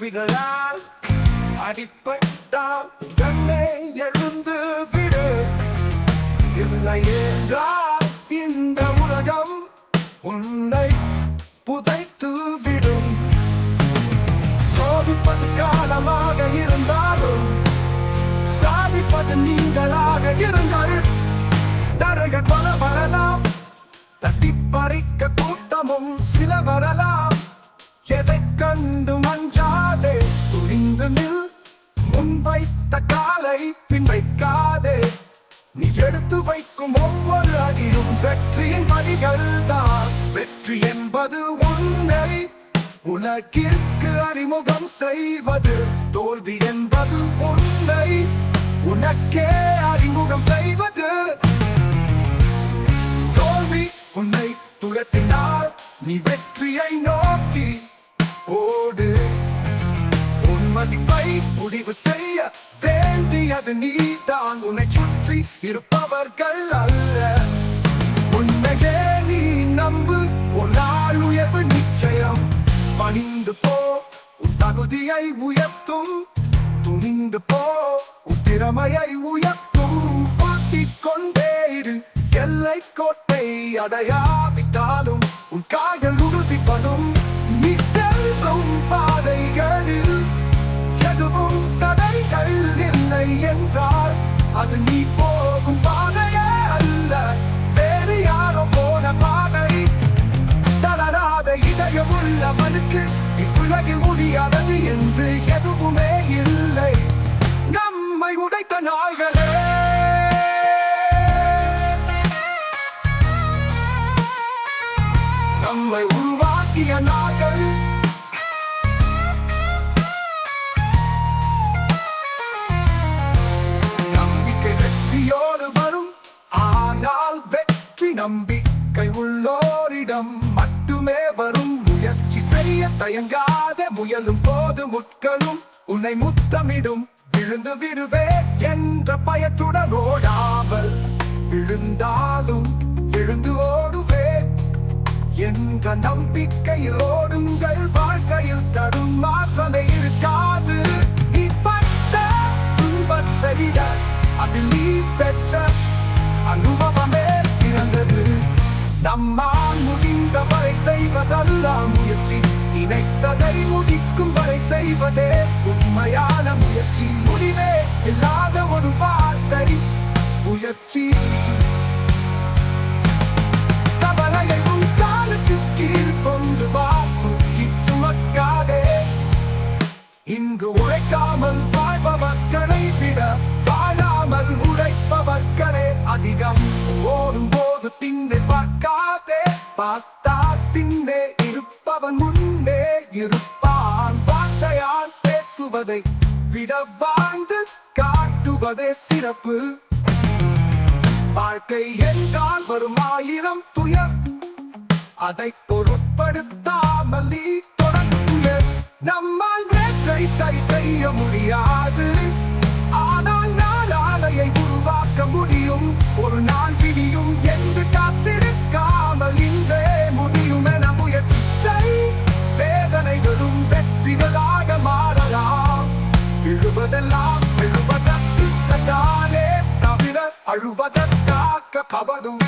தோல்விகளால் அடிப்பட்டால் உடனே எழுந்து விடு. இல்லை என்றால் இந்த உலகம் உன்னை புதைத்து விடும். சோதிப்பது காலமாக இருந்தாலும் சாதிப்பது நீங்களாக இருங்கள். தரைகள் பல வரலாம், தட்டி பறிக்க கூட்டமும் சில வரலாம். எதை கண்டு மஞ்சாதே, துணிந்து நில். முன் வைத்த காலை பின் வைக்காதே. நீ எடுத்து வைக்கும் ஒவ்வொரு அடியும் வெற்றியின் படிகள் தான். வெற்றி என்பது உன்னை உலகிற்கு அறிமுகம் செய்வது. தோல்வி என்பது உன்னை உனக்கே அறிமுகம் செய்வது. தோல்வி உன்னை துரத்தினால் நீ வெற்றியை நோக்கி ஓடு. உன் மதிப்பை முடிவு செய்ய வேண்டியது நீதான், உன்னை சுற்றி இருப்பவர்கள் அல்ல. உண்மையே நீ நம்பு, ஒரு நாள் உயர்வு நிச்சயம். பணிந்து போ, உன் தகுதியை உயர்த்தும். துணிந்து போ, உன் திறமையை உயர்த்தும். பாட்டிக் கொண்டே இரு, எல்லை கோட்டை அடையாவிட்டாலும் உன் காய்கள் உறுதிப்படும். நீ செல்லும் பாதைகளில் எதுவும் தடைகள் இல்லை என்றால் அது நீ போகும் பாதையே அல்ல, வேறு யாரோ போன பாதை. தளராத இதயம் உள்ளவனுக்கு இவ்வுலகில் முடியாதது என்று எதுவுமே இல்லை. நம்மை உடைத்த நாள்களே, நம்மை உருவாக்கிய நாள்கள். நம்பிக்கை வெற்றியோடு வரும், ஆனால் வெற்றி நம்பிக்கை உள்ளோரிடம் மட்டுமே வரும். முயற்சி செய்ய தயங்காத, முயலும் போது முட்களும் உன்னை முத்தமிடும். விழுந்து விடுவே என்ற பயத்துடன் ஓடாமல், விழுந்தாலும் எழுந்து ஓடுவே என்ற நம்பிக்கையில் ஓடுங்கள். வாழ்க்கையில் தரும் மாற்றமே இருக்காது. நீ பட்ட துன்பத்தை விட அதில் நீ பெற்ற அனுபவமே சிறந்தது. நம்மால் முடிந்த வரை செய்வதல்ல முயற்சி, நினைத்ததை முடிக்கும் வரை செய்வதே உண்மையான முயற்சி. முடிவே இல்லாத ஒரு வார்த்தை முயற்சி. கவலையை உன் காலுக்கு கீழ் கொண்டு வா, தூக்கி சுமக்காதே. இங்கு உழைக்காமல் வாழ்பவர்களை விட வாழாமல் உழைப்பவர்களே அதிகம். ஓடும் போது பின்னே பார்க்காதே, பார்த்தால் பின்னே இருப்பவன் முன்னே இருப்பான். வார்த்தையால் பேசுவதை விட வாழ்ந்து காட்டுவதே சிறப்பு. வாழ்க்கை என்றால் வரும் 1000 துயர், அதை பொருட்படுத்தாமல் நீ தொடங்கு. நம்மால் நேற்றை சரி செய்ய முடியாது, ஆனால் நாளையை உருவாக்க முடியும். ஒரு நாள் விடியும் என்று காத்திருக்காமல் இன்றே முடியும் என முயற்சி செய். வேதனைகளும் வெற்றிகளாக மாறலாம். விழுவதெல்லாம் விழுவதற்குத்தானே தவிர அழுவதற்காக கபடும்.